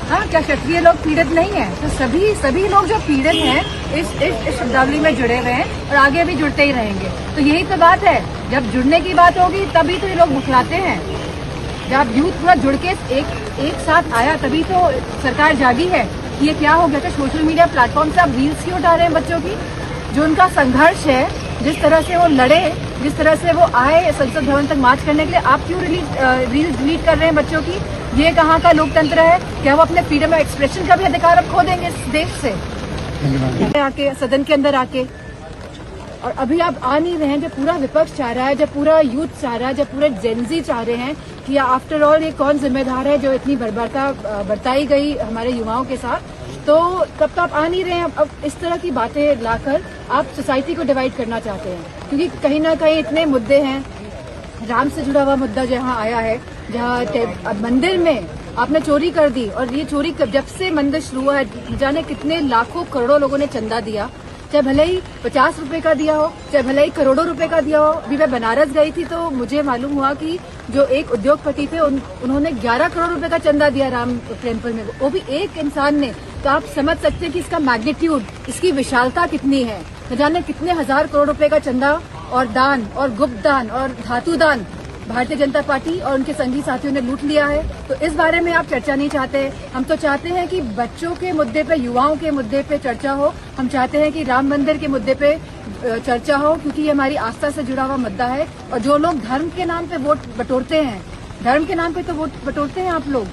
हाँ, क्या क्षत्रिय लोग पीड़ित नहीं है? तो सभी लोग जो पीड़ित हैं इस शब्दावली में जुड़े हुए हैं और आगे भी जुड़ते ही रहेंगे। तो यही तो बात है, जब जुड़ने की बात होगी तभी तो ये लोग बुखलाते हैं। जब यूथ पूरा जुड़ के एक साथ आया तभी तो सरकार जागी है कि ये क्या हो गया। तो सोशल मीडिया प्लेटफॉर्म से आप रील्स क्यों उठा रहे हैं बच्चों की? जो उनका संघर्ष है, जिस तरह से वो लड़े, जिस तरह से वो आए संसद भवन तक मार्च करने के लिए, आप क्यों रील्स डिलीट कर रहे हैं बच्चों की? ये कहाँ का लोकतंत्र है? क्या वो अपने फ्रीडम ऑफ एक्सप्रेशन का भी अधिकार अब खो देंगे इस देश से आके, सदन के अंदर आके? और अभी आप आ नहीं रहे हैं, जब पूरा विपक्ष चाह रहा है, जब पूरा यूथ चाह रहा है, जब पूरे जेनजी चाह रहे हैं कि आफ्टर ऑल ये कौन जिम्मेदार है जो इतनी बर्बरता बरताई गई हमारे युवाओं के साथ, तो तब तो आप आ नहीं रहे हैं। अब इस तरह की बातें लाकर आप सोसाइटी को डिवाइड करना चाहते हैं, क्योंकि कहीं ना कहीं इतने मुद्दे हैं। राम से जुड़ा हुआ मुद्दा जहाँ आया है, जहाँ मंदिर में आपने चोरी कर दी, और ये चोरी जब से मंदिर शुरू हुआ है जाने कितने लाखों करोड़ों लोगों ने चंदा दिया, चाहे भले ही 50 रुपए का दिया हो, चाहे भले ही करोड़ों रुपए का दिया हो। अभी मैं बनारस गई थी तो मुझे मालूम हुआ कि जो एक उद्योगपति थे उन्होंने 11 करोड़ रुपए का चंदा दिया राम टेम्पल में, वो भी एक इंसान ने। तो आप समझ सकते हैं कि इसका मैग्नीट्यूड, इसकी विशालता कितनी है। न जाने कितने हजार करोड़ रुपए का चंदा और दान और गुप्त दान और धातु दान भारतीय जनता पार्टी और उनके संगी साथियों ने लूट लिया है। तो इस बारे में आप चर्चा नहीं चाहते। हम तो चाहते हैं कि बच्चों के मुद्दे पे, युवाओं के मुद्दे पे चर्चा हो। हम चाहते हैं कि राम मंदिर के मुद्दे पे चर्चा हो, क्योंकि ये हमारी आस्था से जुड़ा हुआ मुद्दा है। और जो लोग धर्म के नाम पे वोट बटोरते हैं, धर्म के नाम पे तो वोट बटोरते हैं आप लोग,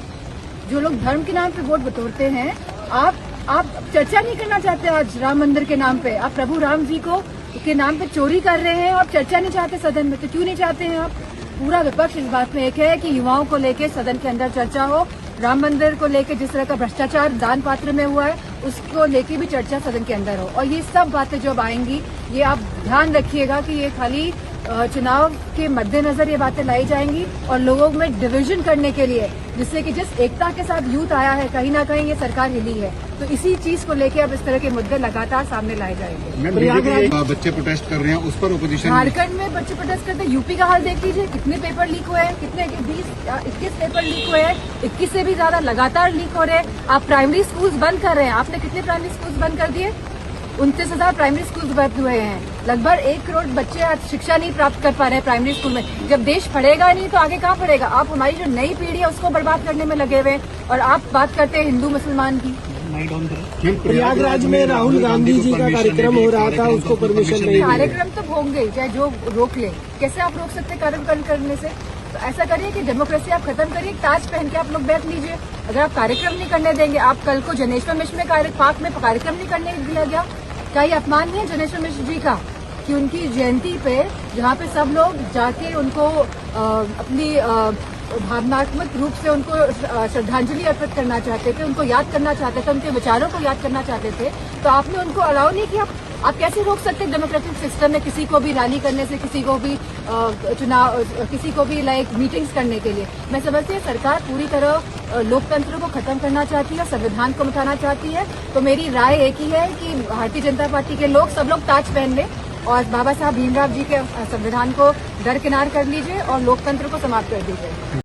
जो लोग धर्म के नाम पे वोट बटोरते हैं, आप चर्चा नहीं करना चाहते आज राम मंदिर के नाम पे। आप प्रभु राम जी को के नाम पे चोरी कर रहे हैं और चर्चा नहीं चाहते सदन में। तो क्यों नहीं चाहते हैं आप? पूरा विपक्ष इस बात में एक है कि युवाओं को लेके सदन के अंदर चर्चा हो। राम मंदिर को लेके जिस तरह का भ्रष्टाचार दान पात्र में हुआ है, उसको लेके भी चर्चा सदन के अंदर हो। और ये सब बातें जब आएंगी, ये आप ध्यान रखिएगा कि ये खाली चुनाव के मद्देनजर ये बातें लाई जाएंगी और लोगों में डिवीजन करने के लिए, जिससे कि जिस एकता के साथ यूथ आया है, कहीं ना कहीं ये सरकार हिली है। तो इसी चीज को लेके अब इस तरह के मुद्दे लगातार सामने लाए जाएंगे। बच्चे प्रोटेस्ट कर रहे हैं, उस पर ओपोजिशन। झारखंड में बच्चे प्रोटेस्ट करते हैं, यूपी का हाल देख लीजिए, कितने पेपर लीक हुए हैं, कितने 21 पेपर लीक हुए हैं, 21 से भी ज्यादा लगातार लीक हो रहे हैं। आप प्राइमरी स्कूल्स बंद कर रहे हैं। आपने कितने प्राइमरी स्कूल्स बंद कर दिए? 29,000 प्राइमरी स्कूल्स बंद हुए हैं। लगभग 1 करोड़ बच्चे आज शिक्षा नहीं प्राप्त कर पा रहे हैं प्राइमरी स्कूल में। जब देश पढ़ेगा नहीं तो आगे कहाँ पढ़ेगा? आप हमारी जो नई पीढ़ी है उसको बर्बाद करने में लगे हुए हैं, और आप बात करते हैं हिंदू मुसलमान की। प्रयागराज में राहुल गांधी जी का कार्यक्रम हो रहा था, उसको परमिशन नहीं। कार्यक्रम तो होंगे, चाहे जो रोक ले। कैसे आप रोक सकते कार्यक्रम करने से? तो ऐसा करिए कि डेमोक्रेसी आप खत्म करिए, ताज पहन के आप लोग बैठ लीजिए। अगर आप कार्यक्रम नहीं करने देंगे, आप कल को जनेश्वर मिश्र में पार्क में कार्यक्रम नहीं करने दिया गया, क्या ये अपमान नहीं है जनेश्वर मिश्र जी का कि उनकी जयंती पे, जहाँ पे सब लोग जाके उनको अपनी भावनात्मक रूप से उनको श्रद्धांजलि अर्पित करना चाहते थे, उनको याद करना चाहते थे, उनके विचारों को याद करना चाहते थे, तो आपने उनको अलाउ नहीं किया। आप कैसे रोक सकते हैं डेमोक्रेटिक सिस्टम में किसी को भी रैली करने से, किसी को भी किसी को भी लाइक मीटिंग्स करने के लिए? मैं समझती हूँ सरकार पूरी तरह लोकतंत्र को खत्म करना चाहती है, संविधान को मिटाना चाहती है। तो मेरी राय एक ही है कि भारतीय जनता पार्टी के लोग, सब लोग ताज पहन लें और बाबा साहब भीमराव जी के संविधान को दरकिनार कर लीजिए और लोकतंत्र को समाप्त कर दीजिए।